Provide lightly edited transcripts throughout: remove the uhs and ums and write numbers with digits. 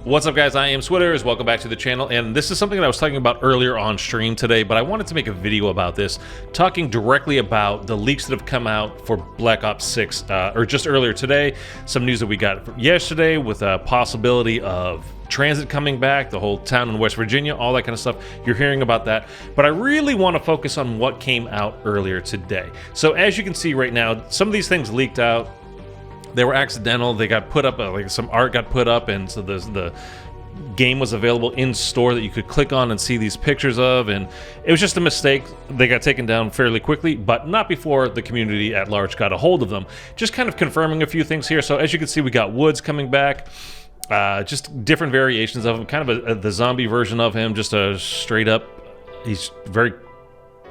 What's up, guys? I am Switters. Welcome back to the channel, and this is something that I was talking about earlier on stream today, but I wanted to make a video about this, talking directly about the leaks that have come out for Black Ops 6, or just earlier today, some news that we got yesterday with a possibility of transit coming back, the whole town in West Virginia, all that kind of stuff. You're hearing about that, but I really want to focus on what came out earlier today. So as you can see right now, some of these things leaked out. They were accidental. They got put up, like some art got put up, and so the game was available in store that you could click on and see these pictures of, and it was just a mistake. They got taken down fairly quickly, but not before the community at large got a hold of them. Just kind of confirming a few things here. So as you can see, we got Woods coming back, just different variations of him, kind of the zombie version of him, just a straight up, he's very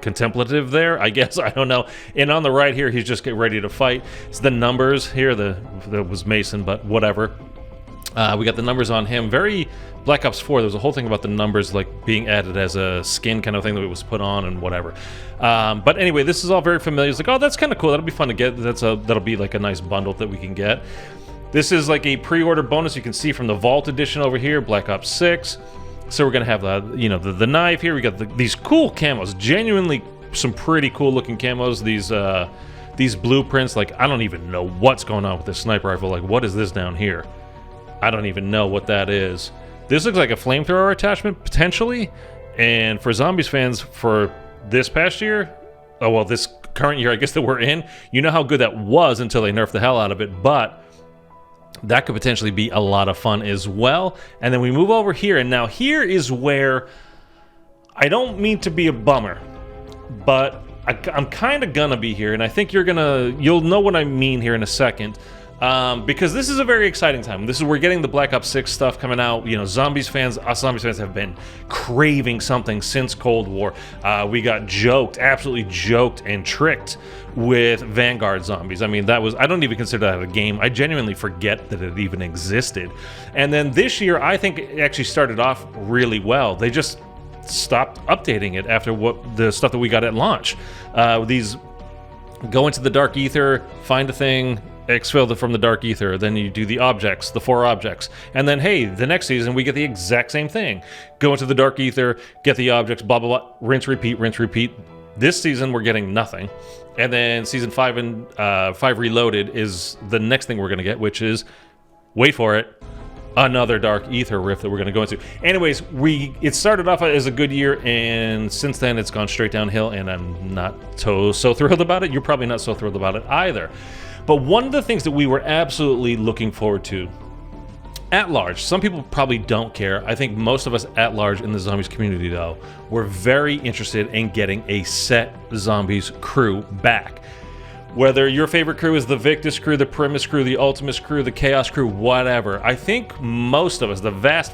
contemplative there, I guess. I don't know. And on the right here, he's just getting ready to fight. It's the numbers here. That was Mason, but whatever. We got the numbers on him. Very Black Ops 4. There was a whole thing about the numbers like being added as a skin kind of thing that it was put on and whatever. But anyway, this is all very familiar. It's like, oh, that's kind of cool. That'll be fun to get. That'll be like a nice bundle that we can get. This is like a pre-order bonus. You can see from the Vault Edition over here, Black Ops 6. So we're gonna have the knife here. We got these cool camos, genuinely some pretty cool looking camos. These blueprints, like I don't even know what's going on with this sniper rifle. Like, what is this down here? I don't even know what that is. This looks like a flamethrower attachment potentially. And for Zombies fans, for this past year, oh well, this current year I guess that we're in, you know how good that was until they nerfed the hell out of it. But that could potentially be a lot of fun as well. And then we move over here, and now here is where I don't mean to be a bummer, but I'm kind of gonna be here, and I think you'll know what I mean here in a second, because this is a very exciting time. We're getting the Black Ops 6 stuff coming out. You know, us Zombies fans have been craving something since Cold War. We got absolutely joked and tricked with Vanguard Zombies. I mean, I don't even consider that a game. I genuinely forget that it even existed. And then this year, I think it actually started off really well. They just stopped updating it after the stuff that we got at launch. These go into the Dark Aether, find a thing, exfil from the Dark Aether, then you do the objects, the 4 objects, and then hey, the next season we get the exact same thing. Go into the Dark Aether, get the objects, blah blah blah, rinse, repeat, rinse, repeat. This season we're getting nothing, and then season 5 and 5 Reloaded is the next thing we're gonna get, which is, wait for it, another Dark Aether rift that we're gonna go into. Anyways, it started off as a good year, and since then it's gone straight downhill, and I'm not so thrilled about it. You're probably not so thrilled about it either. But one of the things that we were absolutely looking forward to at large, some people probably don't care. I think most of us at large in the Zombies community, though, were very interested in getting a set Zombies crew back. Whether your favorite crew is the Victus crew, the Primus crew, the Ultimus crew, the Chaos crew, whatever, I think most of us, the vast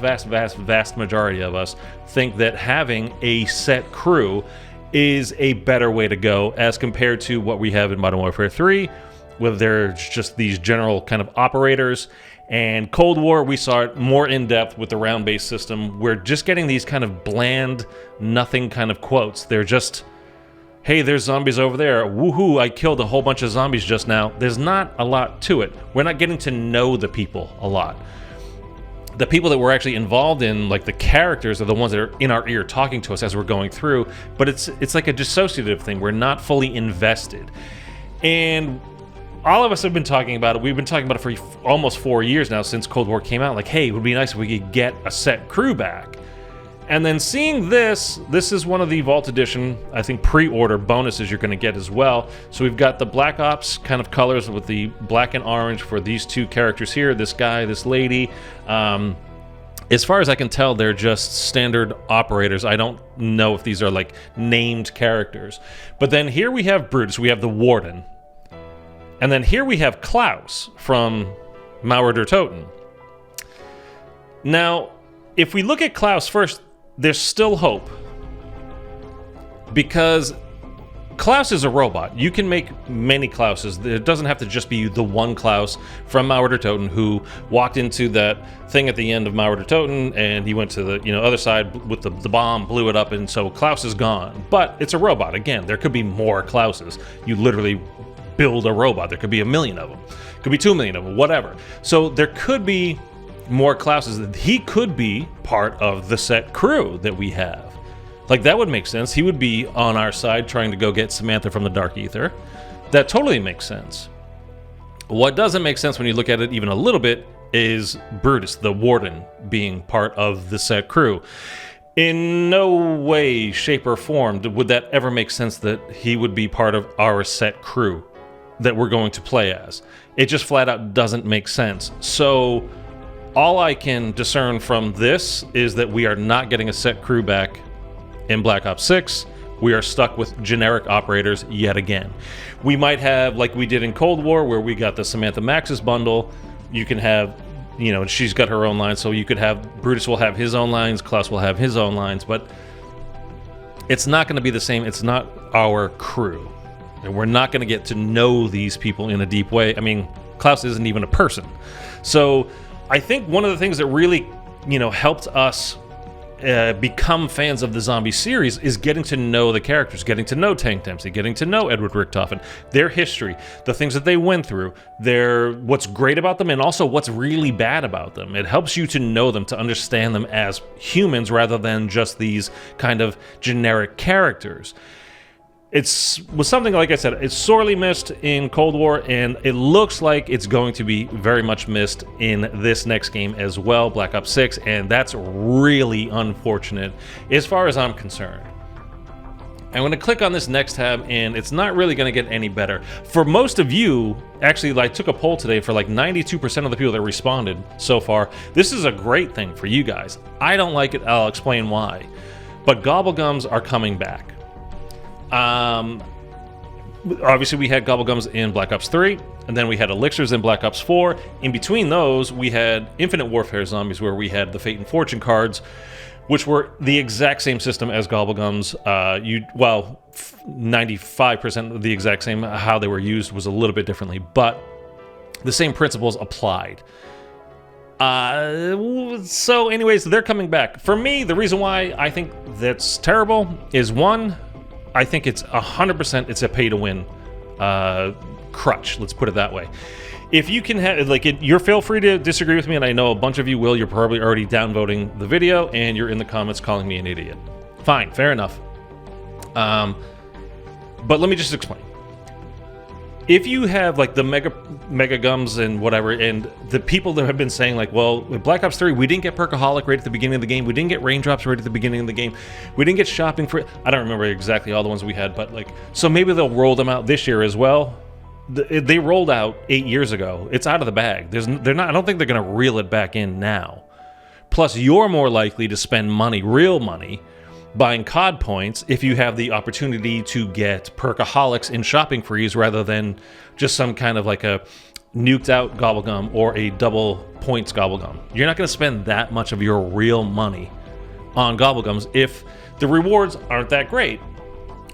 majority of us, think that having a set crew is a better way to go as compared to what we have in Modern Warfare 3, whether there's just these general kind of operators. And Cold War, we saw it more in depth with the round-based system. We're just getting these kind of bland, nothing kind of quotes. They're just, hey, there's zombies over there. Woohoo, I killed a whole bunch of zombies just now. There's not a lot to it. We're not getting to know the people a lot. The people that we're actually involved in, like the characters, are the ones that are in our ear talking to us as we're going through. But it's like a dissociative thing. We're not fully invested. And all of us have been talking about it. We've been talking about it for almost 4 years now since Cold War came out. Like, hey, it would be nice if we could get a set crew back. And then seeing this is one of the Vault Edition, I think, pre-order bonuses you're going to get as well. So we've got the Black Ops kind of colors with the black and orange for these 2 characters here, this guy, this lady. As far as I can tell, they're just standard operators. I don't know if these are like named characters. But then here we have Brutus, we have the Warden. And then here we have Klaus from Mauer der Toten. Now, if we look at Klaus first, there's still hope. Because Klaus is a robot. You can make many Klauses. It doesn't have to just be the one Klaus from Mauer der Toten who walked into that thing at the end of Mauer der Toten, and he went to the other side with the bomb, blew it up, and so Klaus is gone. But it's a robot. Again, there could be more Klauses. You literally build a robot. There could be 1 million of them. Could be 2 million of them, whatever. So there could be more Klauses, he could be part of the set crew that we have. Like, that would make sense. He would be on our side trying to go get Samantha from the Dark Aether. That totally makes sense. What doesn't make sense when you look at it even a little bit is Brutus, the Warden, being part of the set crew. In no way, shape, or form would that ever make sense that he would be part of our set crew that we're going to play as. It just flat out doesn't make sense. So all I can discern from this is that we are not getting a set crew back in Black Ops 6. We are stuck with generic operators yet again. We might have, like we did in Cold War, where we got the Samantha Maxis bundle. You can have, you know, she's got her own lines, so you could have, Brutus will have his own lines, Klaus will have his own lines, but it's not going to be the same. It's not our crew. And we're not going to get to know these people in a deep way. I mean, Klaus isn't even a person. So I think one of the things that really, you know, helped us become fans of the zombie series is getting to know the characters, getting to know Tank Dempsey, getting to know Edward Richtofen, their history, the things that they went through, what's great about them, and also what's really bad about them. It helps you to know them, to understand them as humans rather than just these kind of generic characters. Was something, like I said, it's sorely missed in Cold War, and it looks like it's going to be very much missed in this next game as well, Black Ops 6, and that's really unfortunate as far as I'm concerned. I'm going to click on this next tab, and it's not really going to get any better. For most of you, actually, I took a poll today for like 92% of the people that responded so far. This is a great thing for you guys. I don't like it. I'll explain why. But Gobblegums are coming back. Obviously we had Gobblegums in Black Ops 3, and then we had Elixirs in Black Ops 4. In between those, we had Infinite Warfare Zombies, where we had the Fate and Fortune cards, which were the exact same system as Gobblegums. 95% of the exact same. How they were used was a little bit differently, but the same principles applied. So anyways, they're coming back. For me, the reason why I think that's terrible is, one, I think it's 100% it's a pay-to-win crutch. Let's put it that way. If you can have, you're feel free to disagree with me, and I know a bunch of you will. You're probably already downvoting the video, and you're in the comments calling me an idiot. Fine, fair enough. But let me just explain. If you have like the mega gums and whatever, and the people that have been saying like, well, with Black Ops 3, we didn't get Perkaholic right at the beginning of the game, we didn't get raindrops right at the beginning of the game, we didn't get shopping for, I don't remember exactly all the ones we had, but like, so maybe they'll roll them out this year as well. They rolled out 8 years ago. It's out of the bag. They're not. I don't think they're going to reel it back in now. Plus, you're more likely to spend money, real money, buying COD points if you have the opportunity to get Perkaholics in shopping freeze rather than just some kind of like a nuked out Gobblegum or a double points Gobblegum. You're not going to spend that much of your real money on Gobblegums if the rewards aren't that great.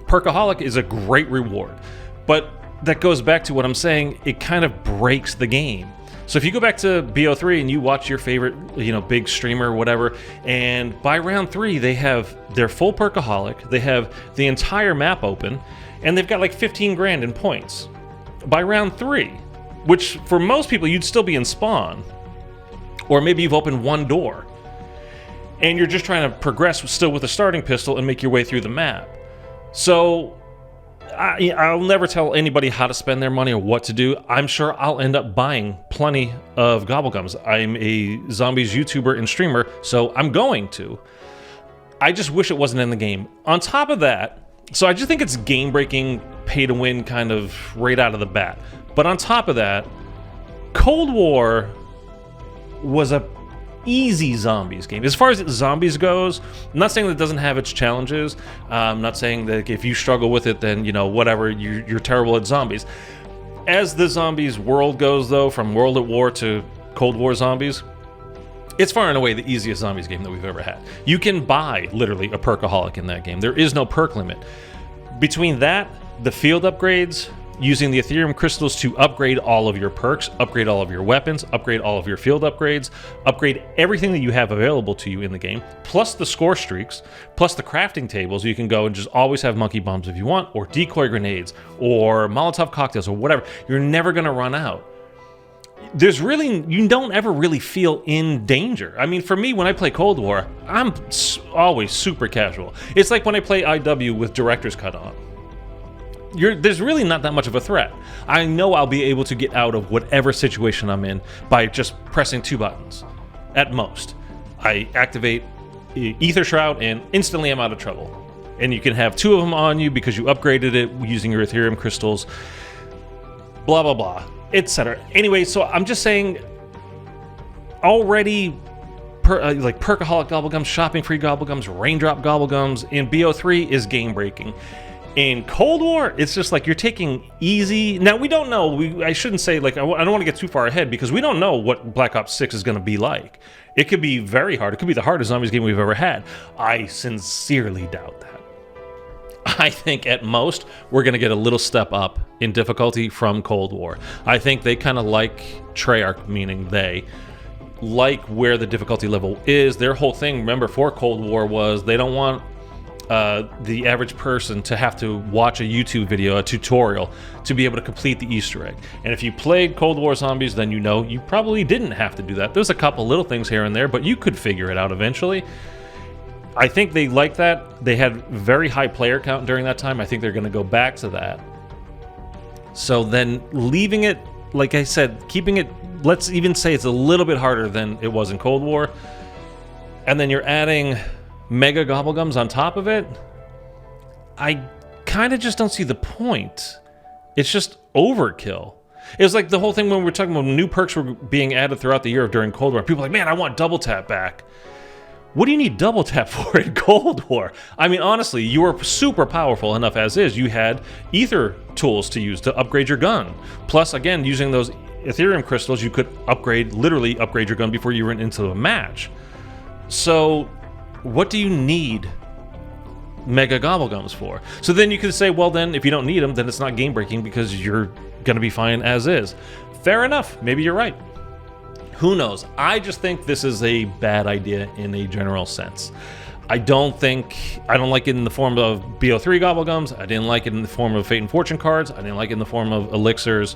Perkaholic is a great reward, but that goes back to what I'm saying. It kind of breaks the game. So if you go back to BO3 and you watch your favorite, big streamer or whatever, and by round 3 they have their full Perkaholic, they have the entire map open, and they've got like 15 grand in points. By round 3, which for most people you'd still be in spawn, or maybe you've opened one door, and you're just trying to progress still with a starting pistol and make your way through the map. So I'll never tell anybody how to spend their money or what to do. I'm sure I'll end up buying plenty of Gobblegums. I'm a zombies YouTuber and streamer, so I'm going to. I just wish it wasn't in the game. On top of that, so I just think it's game-breaking, pay-to-win kind of right out of the bat. But on top of that, Cold War was a easy zombies game. As far as zombies goes, I'm not saying that it doesn't have its challenges. I'm not saying that if you struggle with it, then, whatever, you're terrible at zombies. As the zombies world goes, though, from World at War to Cold War zombies, it's far and away the easiest zombies game that we've ever had. You can buy, literally, a Perkaholic in that game. There is no perk limit. Between that, the field upgrades, using the Ethereum crystals to upgrade all of your perks, upgrade all of your weapons, upgrade all of your field upgrades, upgrade everything that you have available to you in the game, plus the score streaks, plus the crafting tables. You can go and just always have monkey bombs if you want, or decoy grenades, or Molotov cocktails, or whatever. You're never going to run out. you don't ever really feel in danger. I mean, for me, when I play Cold War, I'm always super casual. It's like when I play IW with Director's Cut on. There's really not that much of a threat. I know I'll be able to get out of whatever situation I'm in by just pressing 2 buttons, at most. I activate Aether Shroud and instantly I'm out of trouble. And you can have 2 of them on you because you upgraded it using your Ethereum crystals, blah, blah, blah, etc. Anyway, so I'm just saying, already, like Perkaholic Gobblegums, Shopping Free Gobblegums, Raindrop Gobblegums in BO3 is game breaking. In Cold War, it's just like you're taking easy. Now, we don't know. I shouldn't say, like, I don't want to get too far ahead because we don't know what Black Ops 6 is going to be like. It could be very hard. It could be the hardest zombies game we've ever had. I sincerely doubt that. I think at most we're going to get a little step up in difficulty from Cold War. I think they kind of like Treyarch, meaning they like where the difficulty level is. Their whole thing, remember, for Cold War was they don't want the average person to have to watch a YouTube video, a tutorial, to be able to complete the Easter egg. And if you played Cold War Zombies, then you know you probably didn't have to do that. There's a couple little things here and there, but you could figure it out eventually. I think they like that. They had very high player count during that time. I think they're going to go back to that. So then leaving it, like I said, keeping it, let's even say it's a little bit harder than it was in Cold War. And then you're adding Mega Gobblegums on top of it. I kind of just don't see the point. It's just overkill. It was like the whole thing when we were talking about new perks were being added throughout the year during Cold War. People were like, man, I want double tap back. What do you need double tap for in Cold War? I mean, honestly, you were super powerful enough as is. You had ether tools to use to upgrade your gun. Plus, again, using those Ethereum crystals, you could literally upgrade your gun before you went into a match. So, what do you need Mega Gobblegums for? So then you could say, well, then if you don't need them, then it's not game breaking because you're going to be fine as is. Fair enough. Maybe you're right. Who knows? I just think this is a bad idea in a general sense. I don't like it in the form of BO3 Gobblegums. I didn't like it in the form of Fate and Fortune cards. I didn't like it in the form of elixirs.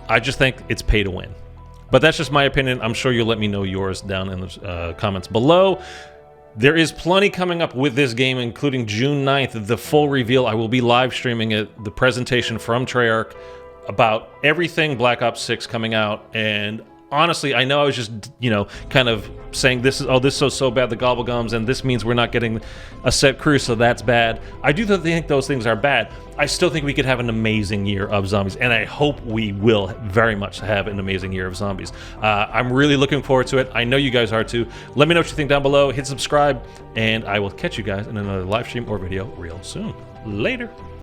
I just think it's pay to win. But that's just my opinion. I'm sure you'll let me know yours down in the comments below. There is plenty coming up with this game, including June 9th, the full reveal. I will be live streaming it, the presentation from Treyarch about everything Black Ops 6 coming out. And honestly, I know I was just, kind of saying this is so bad, the Gobblegums, and this means we're not getting a set crew, so that's bad. I do think those things are bad. I still think we could have an amazing year of zombies, and I hope we will very much have an amazing year of zombies. I'm really looking forward to it. I know you guys are too. Let me know what you think down below. Hit subscribe, and I will catch you guys in another live stream or video real soon. Later.